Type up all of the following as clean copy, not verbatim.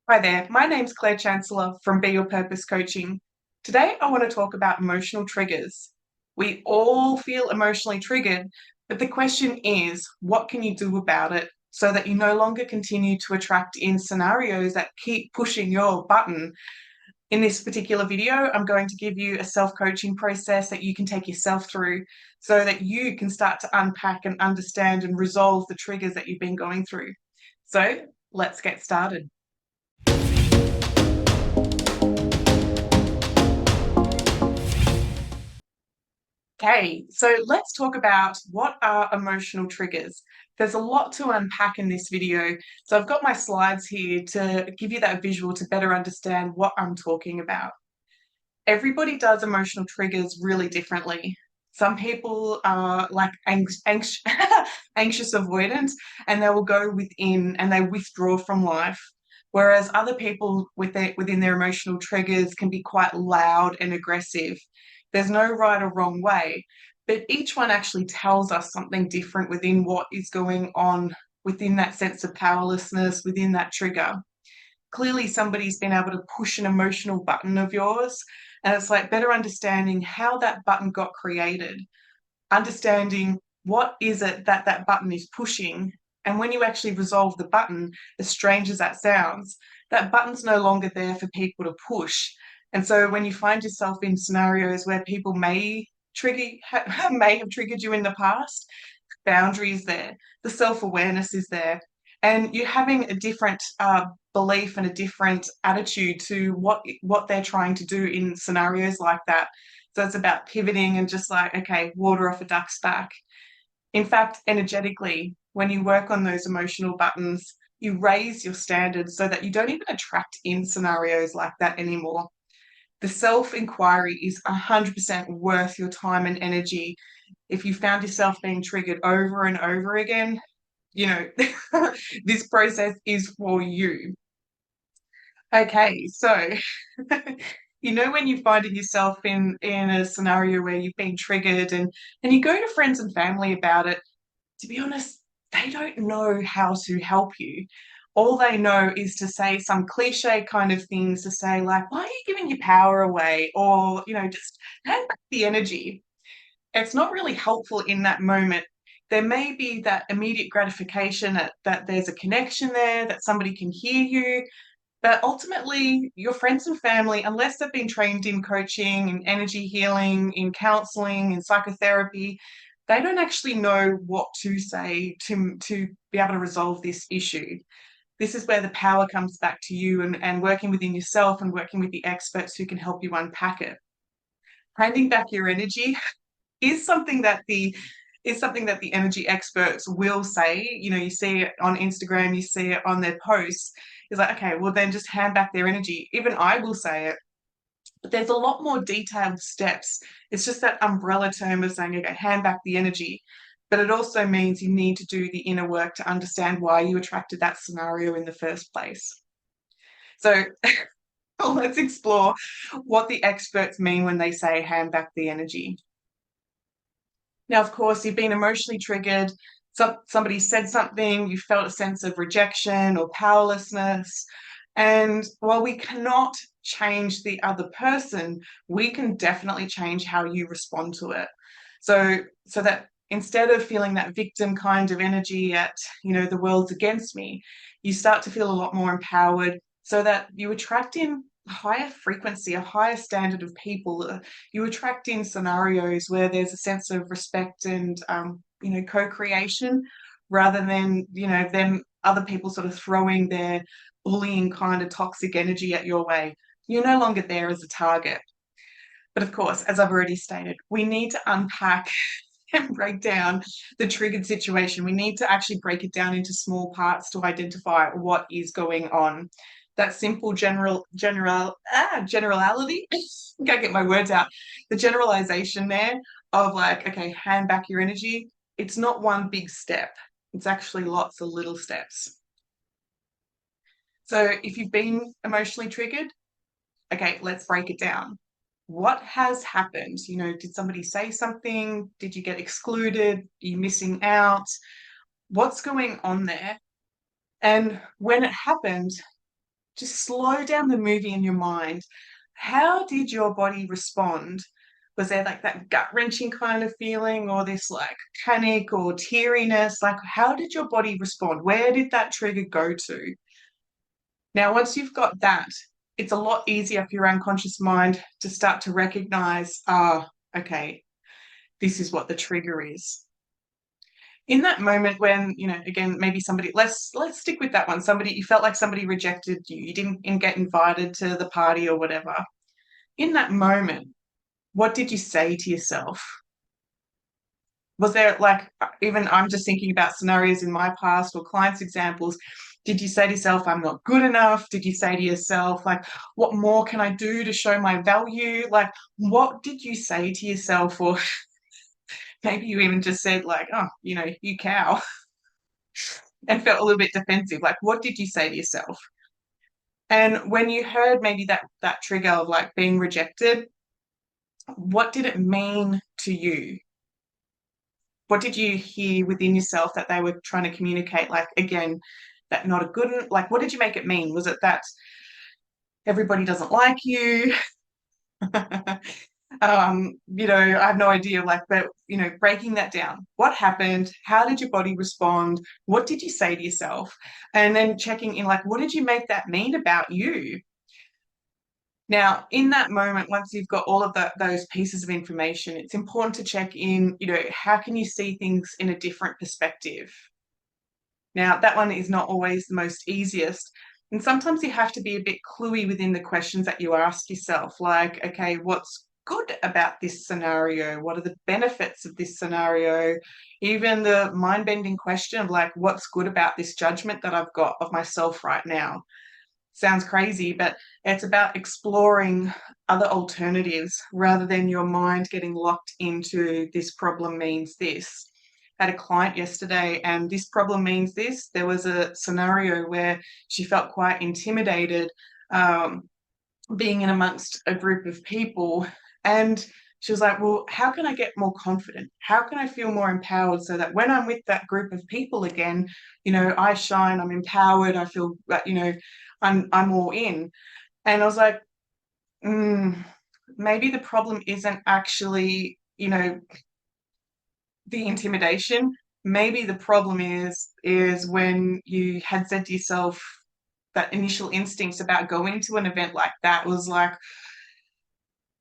Hi there, my name's Claire Chancellor from Be Your Purpose Coaching. Today I want to talk about emotional triggers. We all feel emotionally triggered, but the question is, what can you do about it so that you no longer continue to attract in scenarios that keep pushing your button? In this particular video, I'm going to give you a self-coaching process that you can take yourself through so that you can start to unpack and understand and resolve the triggers that you've been going through. So let's get started. Okay, so let's talk about what are emotional triggers. There's a lot to unpack in this video, so I've got my slides here to give you that visual to better understand what I'm talking about. Everybody does emotional triggers really differently. Some people are like anxious avoidant, and they will go within and they withdraw from life. Whereas other people within their emotional triggers can be quite loud and aggressive. There's no right or wrong way, but each one actually tells us something different within what is going on within that sense of powerlessness, within that trigger. Clearly somebody's been able to push an emotional button of yours, and it's like better understanding how that button got created, understanding what is it that that button is pushing. And when you actually resolve the button, as strange as that sounds, that button's no longer there for people to push. And so when you find yourself in scenarios where people may may have triggered you in the past, boundaries there, the self-awareness is there, and you're having a different belief and a different attitude to what they're trying to do in scenarios like that. So it's about pivoting and just like, okay, water off a duck's back. In fact, energetically, when you work on those emotional buttons, you raise your standards so that you don't even attract in scenarios like that anymore. The self-inquiry is 100% worth your time and energy. If you found yourself being triggered over and over again, you know, this process is for you. Okay, so when you find yourself in a scenario where you've been triggered and you go to friends and family about it, to be honest, they don't know how to help you. All they know is to say some cliche kind of things to say, like, why are you giving your power away? Or, just hand back the energy. It's not really helpful in that moment. There may be that immediate gratification that there's a connection there, that somebody can hear you, but ultimately, your friends and family, unless they've been trained in coaching, in energy healing, in counseling, in psychotherapy, they don't actually know what to say to be able to resolve this issue. This is where the power comes back to you and working within yourself and working with the experts who can help you unpack it. Handing back your energy is something that the energy experts will say. You see it on Instagram, you see it on their posts. It's like, okay, well then just hand back their energy. Even I will say it, but there's a lot more detailed steps. It's just that umbrella term of saying, okay, hand back the energy. But it also means you need to do the inner work to understand why you attracted that scenario in the first place. So let's explore what the experts mean when they say hand back the energy. Now, of course, you've been emotionally triggered. Somebody said something, you felt a sense of rejection or powerlessness. And while we cannot change the other person, we can definitely change how you respond to it. So that instead of feeling that victim kind of energy at, the world's against me, you start to feel a lot more empowered so that you attract in a higher frequency, a higher standard of people. You attract in scenarios where there's a sense of respect and co-creation, rather than them other people sort of throwing their bullying kind of toxic energy at your way. You're no longer there as a target. But of course, as I've already stated, we need to unpack and break down the triggered situation. We need to actually break it down into small parts to identify what is going on. That simple generality, can't get my words out. The generalization there of like, okay, hand back your energy. It's not one big step. It's actually lots of little steps. So if you've been emotionally triggered, okay, let's break it down. What has happened? Did somebody say something? Did you get excluded? Are you missing out? What's going on there? And when it happened, Just slow down the movie in your mind. How did your body respond? Was there like that gut wrenching kind of feeling, or this like panic or teariness? Like, how did your body respond? Where did that trigger go to? Now, once you've got that, it's a lot easier for your unconscious mind to start to recognize, okay, this is what the trigger is. In that moment when, again, maybe somebody, let's stick with that one. Somebody, you felt like somebody rejected you. You didn't get invited to the party or whatever. In that moment, what did you say to yourself? Was there like, even I'm just thinking about scenarios in my past or clients' examples. Did you say to yourself, I'm not good enough? Did you say to yourself, like, what more can I do to show my value? Like, what did you say to yourself? Or maybe you even just said, like, oh, you cow, and felt a little bit defensive. Like, what did you say to yourself? And when you heard maybe that trigger of like being rejected, what did it mean to you? What did you hear within yourself that they were trying to communicate? Like, again, that not a good, like, what did you make it mean? Was it that everybody doesn't like you? I have no idea, like, but, breaking that down. What happened? How did your body respond? What did you say to yourself? And then checking in, like, what did you make that mean about you? Now, in that moment, once you've got all of those pieces of information, it's important to check in, how can you see things in a different perspective? Now, that one is not always the most easiest. And sometimes you have to be a bit cluey within the questions that you ask yourself, like, okay, what's good about this scenario? What are the benefits of this scenario? Even the mind-bending question of like, what's good about this judgment that I've got of myself right now? Sounds crazy, but it's about exploring other alternatives rather than your mind getting locked into this problem means this. I had a client yesterday and this problem means this. There was a scenario where she felt quite intimidated being in amongst a group of people. And she was like, well, how can I get more confident? How can I feel more empowered so that when I'm with that group of people again, I shine, I'm empowered, I feel, I'm all in. And I was like, maybe the problem isn't actually, the intimidation. Maybe the problem is when you had said to yourself that initial instincts about going to an event like that was like,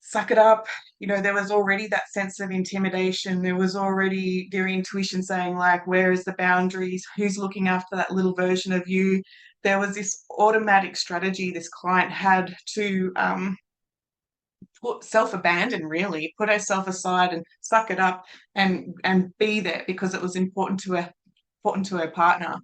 suck it up. There was already that sense of intimidation. There was already their intuition saying, like, where is the boundaries? Who's looking after that little version of you? There was this automatic strategy this client had to put self-abandon, really, put herself aside and suck it up and be there because it was important to her partner.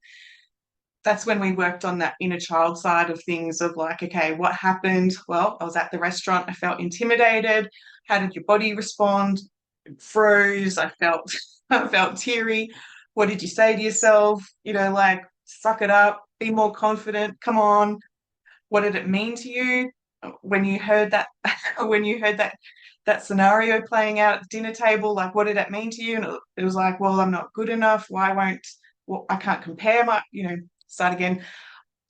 That's when we worked on that inner child side of things of like, okay, what happened? Well, I was at the restaurant, I felt intimidated. How did your body respond? It froze, I felt I felt teary. What did you say to yourself? Like, suck it up, be more confident, come on. What did it mean to you when you heard that when you heard that scenario playing out at the dinner table? Like, what did that mean to you? And it was like, well, I'm not good enough. I can't compare start again.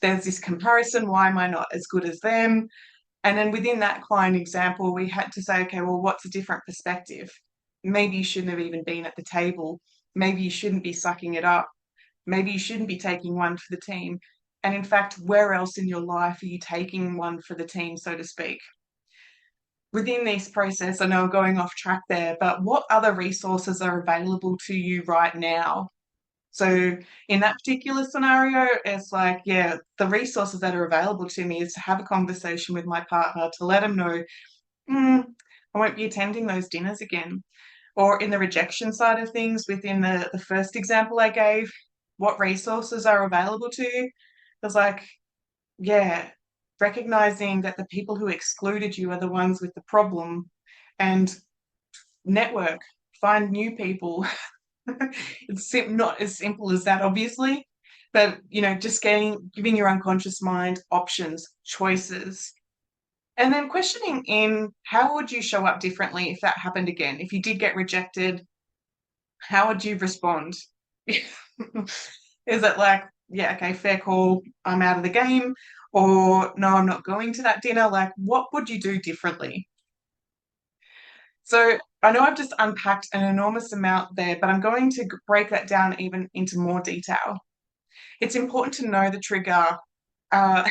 There's this comparison. Why am I not as good as them? And then within that client example, we had to say, okay, well, what's a different perspective? Maybe you shouldn't have even been at the table. Maybe you shouldn't be sucking it up. Maybe you shouldn't be taking one for the team. And in fact, where else in your life are you taking one for the team, so to speak? Within this process, I know I'm going off track there, but what other resources are available to you right now? So in that particular scenario, it's like, yeah, the resources that are available to me is to have a conversation with my partner to let them know, I won't be attending those dinners again. Or in the rejection side of things, within the first example I gave, what resources are available to you? It's like, yeah, recognizing that the people who excluded you are the ones with the problem, and network, find new people. It's not as simple as that, obviously, but just giving your unconscious mind options, choices, and then questioning in how would you show up differently if that happened again? If you did get rejected, how would you respond? Is it like, yeah, okay, fair call, I'm out of the game? or no, I'm not going to that dinner. Like, what would you do differently? So I know I've just unpacked an enormous amount there, but I'm going to break that down even into more detail. It's important to know the trigger, uh,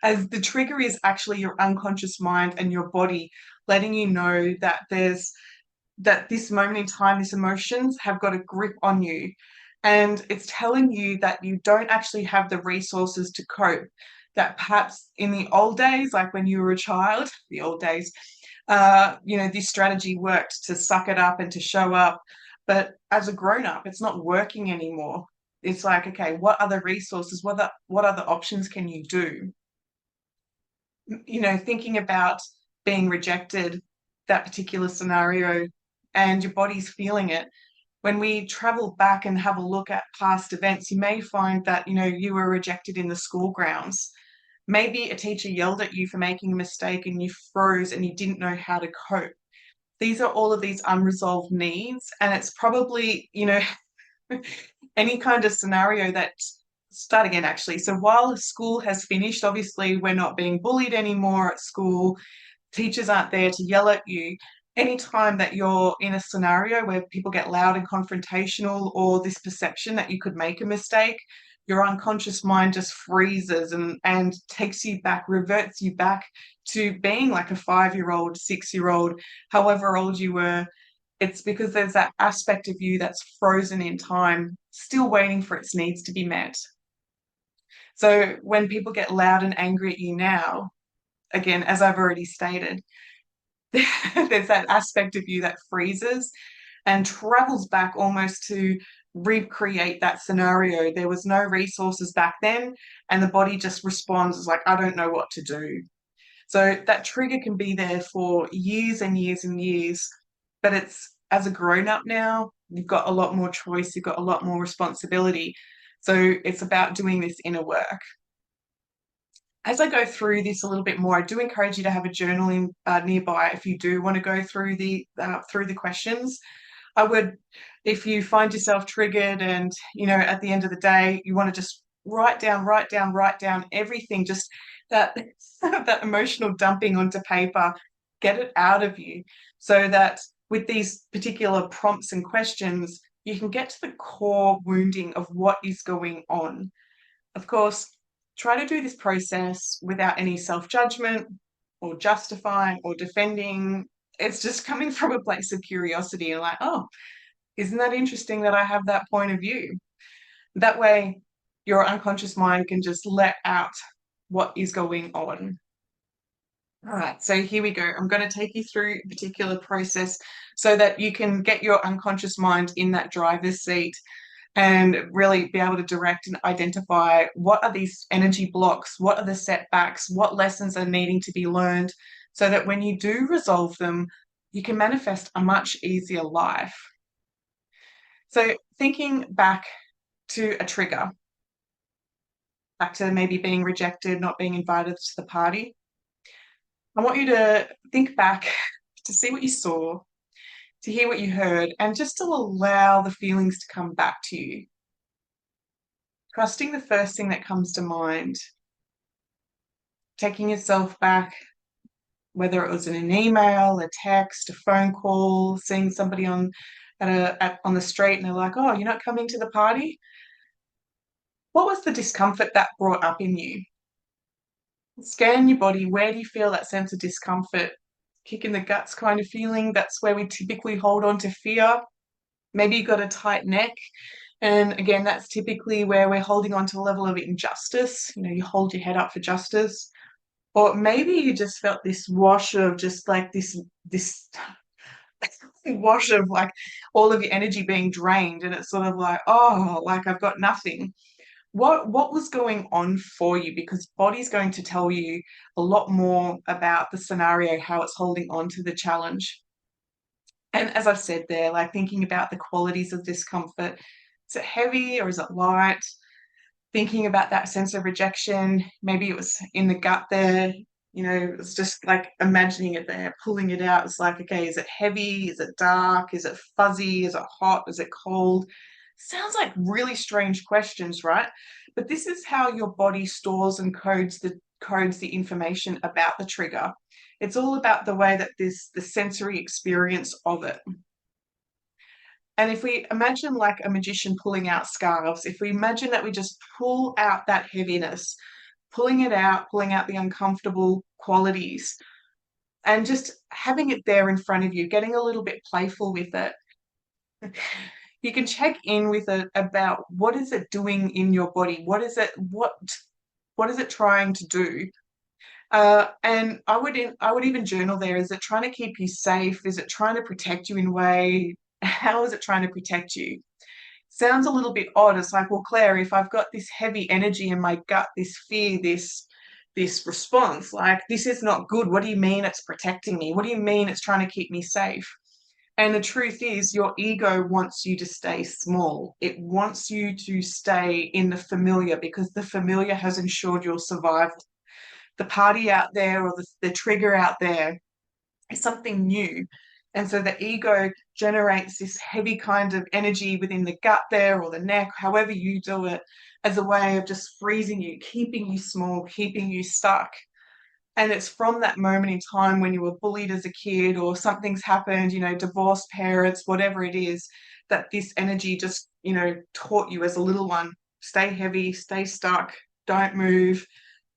as the trigger is actually your unconscious mind and your body letting you know that this moment in time, these emotions have got a grip on you. And it's telling you that you don't actually have the resources to cope. That perhaps in the old days, like when you were a child, the old days, this strategy worked to suck it up and to show up. But as a grown up, it's not working anymore. It's like, okay, what other resources, what other options can you do? Thinking about being rejected, that particular scenario, and your body's feeling it. When we travel back and have a look at past events, you may find that, you were rejected in the school grounds. Maybe a teacher yelled at you for making a mistake and you froze and you didn't know how to cope. These are all of these unresolved needs, and it's probably, any kind of scenario that start again actually. So while school has finished, obviously we're not being bullied anymore at school. Teachers aren't there to yell at you. Anytime that you're in a scenario where people get loud and confrontational, or this perception that you could make a mistake, your unconscious mind just freezes and takes you back, reverts you back to being like a 5-year-old, 6-year-old, however old you were. It's because there's that aspect of you that's frozen in time, still waiting for its needs to be met. So when people get loud and angry at you now, again, as I've already stated, there's that aspect of you that freezes and travels back almost to recreate that scenario. There was no resources back then, and the body just responds as like, I don't know what to do. So that trigger can be there for years and years and years, but it's as a grown up now, you've got a lot more choice, you've got a lot more responsibility. So it's about doing this inner work. As I go through this a little bit more, I do encourage you to have a journaling nearby if you do want to go through the questions. I would, if you find yourself triggered and, at the end of the day, you want to just write down everything, just that, that emotional dumping onto paper, get it out of you so that with these particular prompts and questions, you can get to the core wounding of what is going on. Of course, try to do this process without any self-judgment or justifying or defending. It's just coming from a place of curiosity and like, oh, isn't that interesting that I have that point of view? That way, your unconscious mind can just let out what is going on. All right, so here we go. I'm going to take you through a particular process so that you can get your unconscious mind in that driver's seat and really be able to direct and identify what are these energy blocks, what are the setbacks, what lessons are needing to be learned, so that when you do resolve them, you can manifest a much easier life. So thinking back to a trigger, back to maybe being rejected, not being invited to the party, I want you to think back to see what you saw, to hear what you heard, and just to allow the feelings to come back to you. Trusting the first thing that comes to mind, taking yourself back, whether it was in an email, a text, a phone call, seeing somebody on on the street and they're like, oh, you're not coming to the party? What was the discomfort that brought up in you? Scan your body. Where do you feel that sense of discomfort? Kick in the guts kind of feeling. That's where we typically hold on to fear. Maybe you got a tight neck. And again, that's typically where we're holding on to a level of injustice. You hold your head up for justice. Or maybe you just felt this wash of just like this wash of like all of your energy being drained, and it's sort of like, oh, like I've got nothing. What was going on for you? Because body's going to tell you a lot more about the scenario, how it's holding on to the challenge. And as I've said there, like thinking about the qualities of discomfort, is it heavy or is it light? Thinking about that sense of rejection, maybe it was in the gut there, it's just like imagining it there, pulling it out. It's like, okay, is it heavy? Is it dark? Is it fuzzy? Is it hot? Is it cold? Sounds like really strange questions, right? But this is how your body stores and codes the information about the trigger. It's all about the way that the sensory experience of it. And if we imagine like a magician pulling out scarves, if we imagine that we just pull out that heaviness, pulling out the uncomfortable qualities, and just having it there in front of you, getting a little bit playful with it, you can check in with it about what is it doing in your body? What is it trying to do? And I would even journal there. Is it trying to keep you safe? Is it trying to protect you in a way? How is it trying to protect you? Sounds a little bit odd. It's like, well, Claire, if I've got this heavy energy in my gut, this fear, this response, like this is not good. What do you mean it's protecting me? What do you mean it's trying to keep me safe? And the truth is, your ego wants you to stay small. It wants you to stay in the familiar because the familiar has ensured you'll survive. The party out there or the trigger out there is something new. And so the ego generates this heavy kind of energy within the gut there or the neck, however you do it, as a way of just freezing you, keeping you small, keeping you stuck. And it's from that moment in time when you were bullied as a kid or something's happened, divorced parents, whatever it is, that this energy just, taught you as a little one, stay heavy, stay stuck, don't move,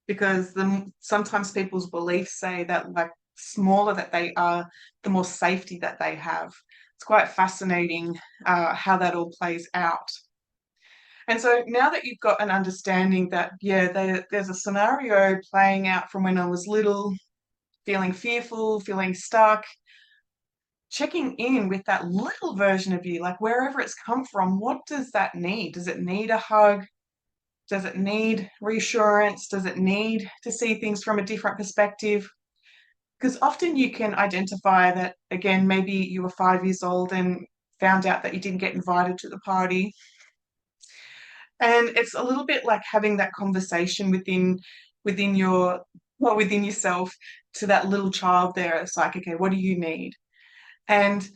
because sometimes people's beliefs say that like smaller that they are, the more safety that they have. It's quite fascinating how that all plays out. And so now that you've got an understanding that, yeah, there's a scenario playing out from when I was little, feeling fearful, feeling stuck, checking in with that little version of you, like wherever it's come from, what does that need? Does it need a hug? Does it need reassurance? Does it need to see things from a different perspective? Because often you can identify that, again, maybe you were 5 years old and found out that you didn't get invited to the party. And it's a little bit like having that conversation within within yourself to that little child there. It's like, okay, what do you need? And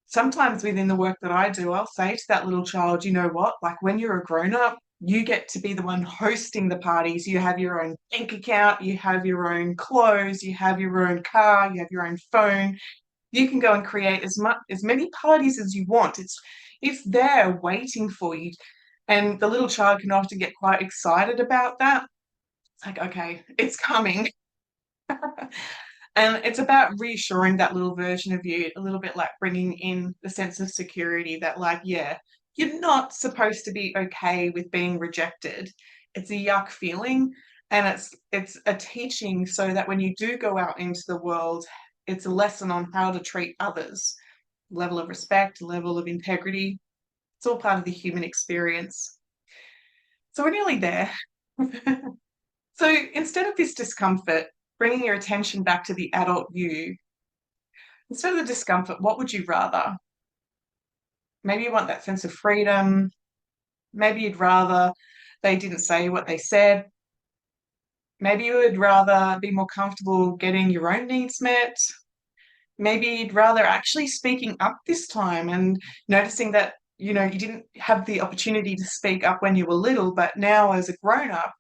sometimes within the work that I do, I'll say to that little child, you know what, like when you're a grown up, you get to be the one hosting the parties. You have your own bank account, you have your own clothes, you have your own car, you have your own phone. You can go and create as many parties as you want. It's there waiting for you. And the little child can often get quite excited about that. It's like, okay, it's coming. And it's about reassuring that little version of you, a little bit like bringing in the sense of security that, like, yeah, you're not supposed to be okay with being rejected. It's a yuck feeling, and it's a teaching so that when you do go out into the world, it's a lesson on how to treat others, level of respect, level of integrity. It's all part of the human experience. So we're nearly there. So instead of this discomfort, bringing your attention back to the adult you, instead of the discomfort, what would you rather? Maybe you want that sense of freedom. Maybe you'd rather they didn't say what they said. Maybe you would rather be more comfortable getting your own needs met. Maybe you'd rather actually speaking up this time and noticing that, you didn't have the opportunity to speak up when you were little, but now as a grown up,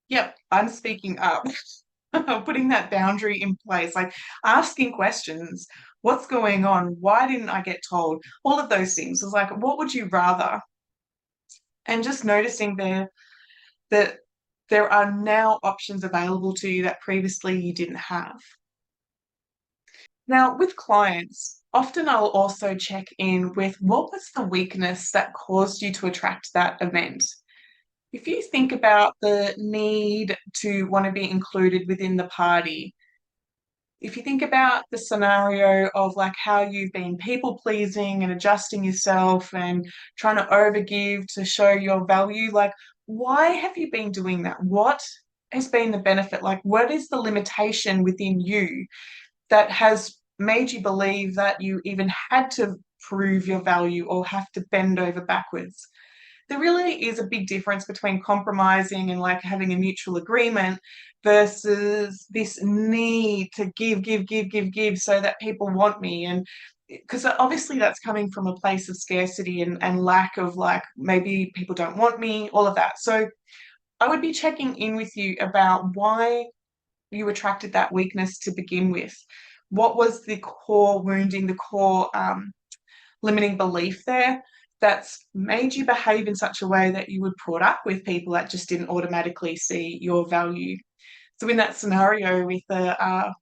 yep, I'm speaking up. Putting that boundary in place, like asking questions. What's going on? Why didn't I get told? All of those things. It's like, what would you rather? And just noticing that there are now options available to you that previously you didn't have. Now, with clients, often I'll also check in with what was the weakness that caused you to attract that event. If you think about the need to want to be included within the party, if you think about the scenario of like how you've been people pleasing and adjusting yourself and trying to overgive to show your value, like why have you been doing that? What has been the benefit? Like, what is the limitation within you that has made you believe that you even had to prove your value or have to bend over backwards? There really is a big difference between compromising and like having a mutual agreement versus this need to give so that people want me. And because obviously that's coming from a place of scarcity and lack of, like, maybe people don't want me, all of that. So I would be checking in with you about why you attracted that weakness to begin with. What was the core wounding, the core limiting belief there that's made you behave in such a way that you would put up with people that just didn't automatically see your value? So in that scenario with the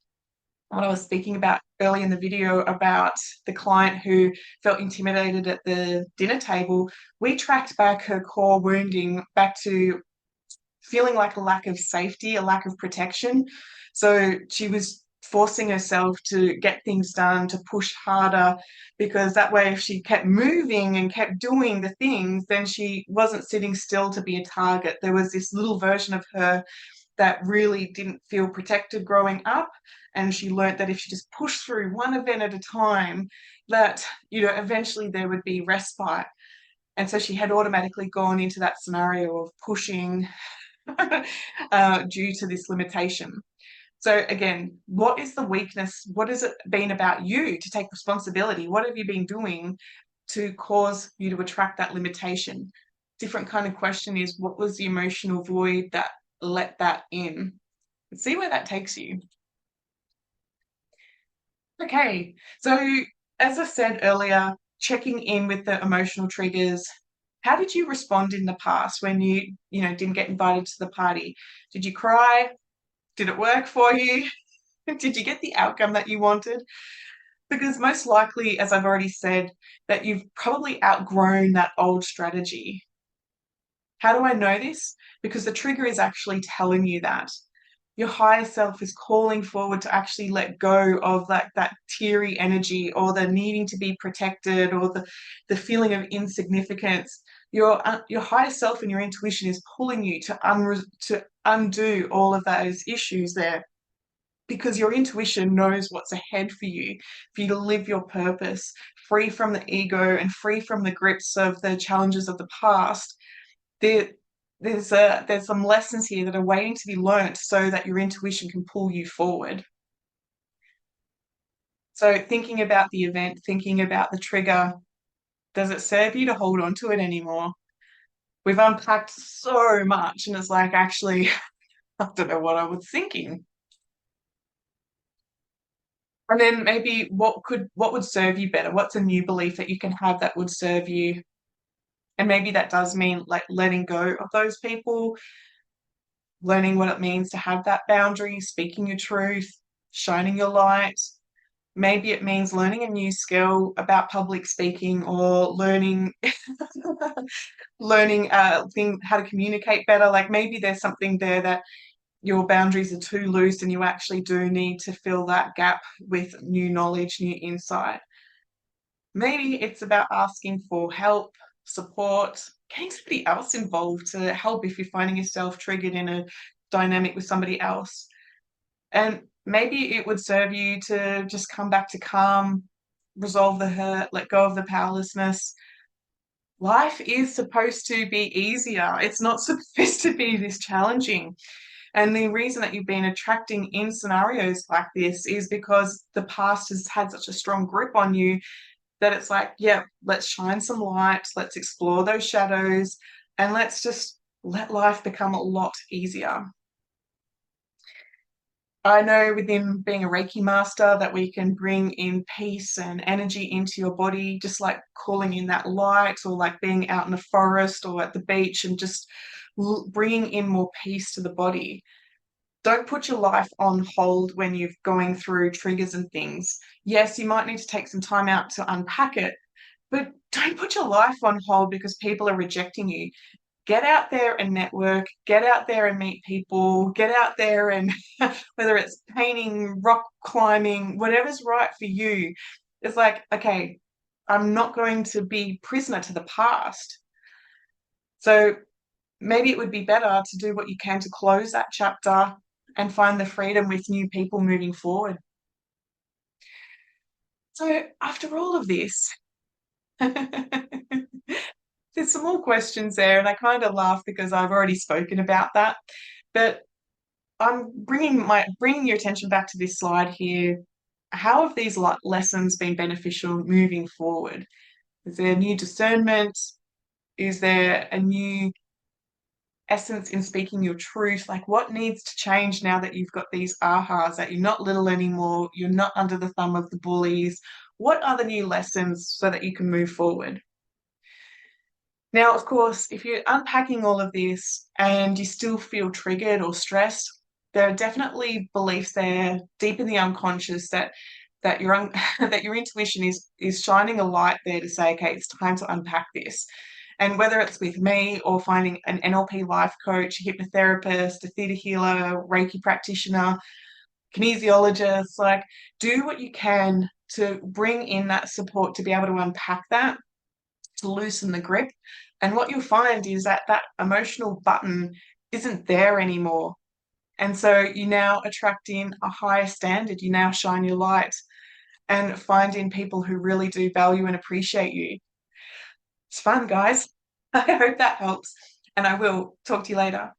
what I was speaking about early in the video about the client who felt intimidated at the dinner table, we tracked back her core wounding back to feeling like a lack of safety, a lack of protection. So she was forcing herself to get things done, to push harder, because that way, if she kept moving and kept doing the things, then she wasn't sitting still to be a target. There was this little version of her that really didn't feel protected growing up. And she learnt that if she just pushed through one event at a time, that, eventually there would be respite. And so she had automatically gone into that scenario of pushing due to this limitation. So again, what is the weakness? What has it been about you to take responsibility? What have you been doing to cause you to attract that limitation? Different kind of question is, what was the emotional void that let that in? See where that takes you. Okay, so as I said earlier, checking in with the emotional triggers. How did you respond in the past when you didn't get invited to the party? Did you cry? Did it work for you? Did you get the outcome that you wanted? Because most likely, as I've already said, that you've probably outgrown that old strategy. How do I know this? Because the trigger is actually telling you that. Your higher self is calling forward to actually let go of that teary energy, or the needing to be protected, or the feeling of insignificance. Your higher self and your intuition is pulling you to undo all of those issues there, because your intuition knows what's ahead for you to live your purpose, free from the ego and free from the grips of the challenges of the past. There, there's some lessons here that are waiting to be learnt so that your intuition can pull you forward. So thinking about the event, thinking about the trigger, does it serve you to hold on to it anymore? We've unpacked so much, and it's like, actually, I don't know what I was thinking. And then maybe what would serve you better? What's a new belief that you can have that would serve you? And maybe that does mean like letting go of those people, learning what it means to have that boundary, speaking your truth, shining your light. Maybe it means learning a new skill about public speaking, or learning how to communicate better. Like, maybe there's something there that your boundaries are too loose and you actually do need to fill that gap with new knowledge, new insight. Maybe it's about asking for help, support, getting somebody else involved to help if you're finding yourself triggered in a dynamic with somebody else. And maybe it would serve you to just come back to calm, resolve the hurt, let go of the powerlessness. Life is supposed to be easier. It's not supposed to be this challenging. And the reason that you've been attracting in scenarios like this is because the past has had such a strong grip on you that it's like, yeah, let's shine some light, let's explore those shadows, and let's just let life become a lot easier. I know within being a Reiki master that we can bring in peace and energy into your body, just like calling in that light, or like being out in the forest or at the beach and just bringing in more peace to the body. Don't put your life on hold when you're going through triggers and things. Yes, you might need to take some time out to unpack it, but don't put your life on hold because people are rejecting you. Get out there and network, get out there and meet people, get out there and whether it's painting, rock climbing, whatever's right for you. It's like, okay, I'm not going to be prisoner to the past. So maybe it would be better to do what you can to close that chapter and find the freedom with new people moving forward. So after all of this, there's some more questions there, and I kind of laugh because I've already spoken about that. But I'm bringing your attention back to this slide here. how have these lessons been beneficial moving forward? Is there new discernment? Is there a new essence in speaking your truth? Like, what needs to change now that you've got these ahas, that you're not little anymore, you're not under the thumb of the bullies? What are the new lessons so that you can move forward? Now, of course, if you're unpacking all of this and you still feel triggered or stressed, there are definitely beliefs there deep in the unconscious that your that your intuition is shining a light there to say, okay, it's time to unpack this. And whether it's with me or finding an NLP life coach, a hypnotherapist, a theta healer, Reiki practitioner, kinesiologist, like, do what you can to bring in that support to be able to unpack that, to loosen the grip. And what you'll find is that that emotional button isn't there anymore. And so you now attract in a higher standard. You now shine your light and find in people who really do value and appreciate you. It's fun, guys. I hope that helps. And I will talk to you later.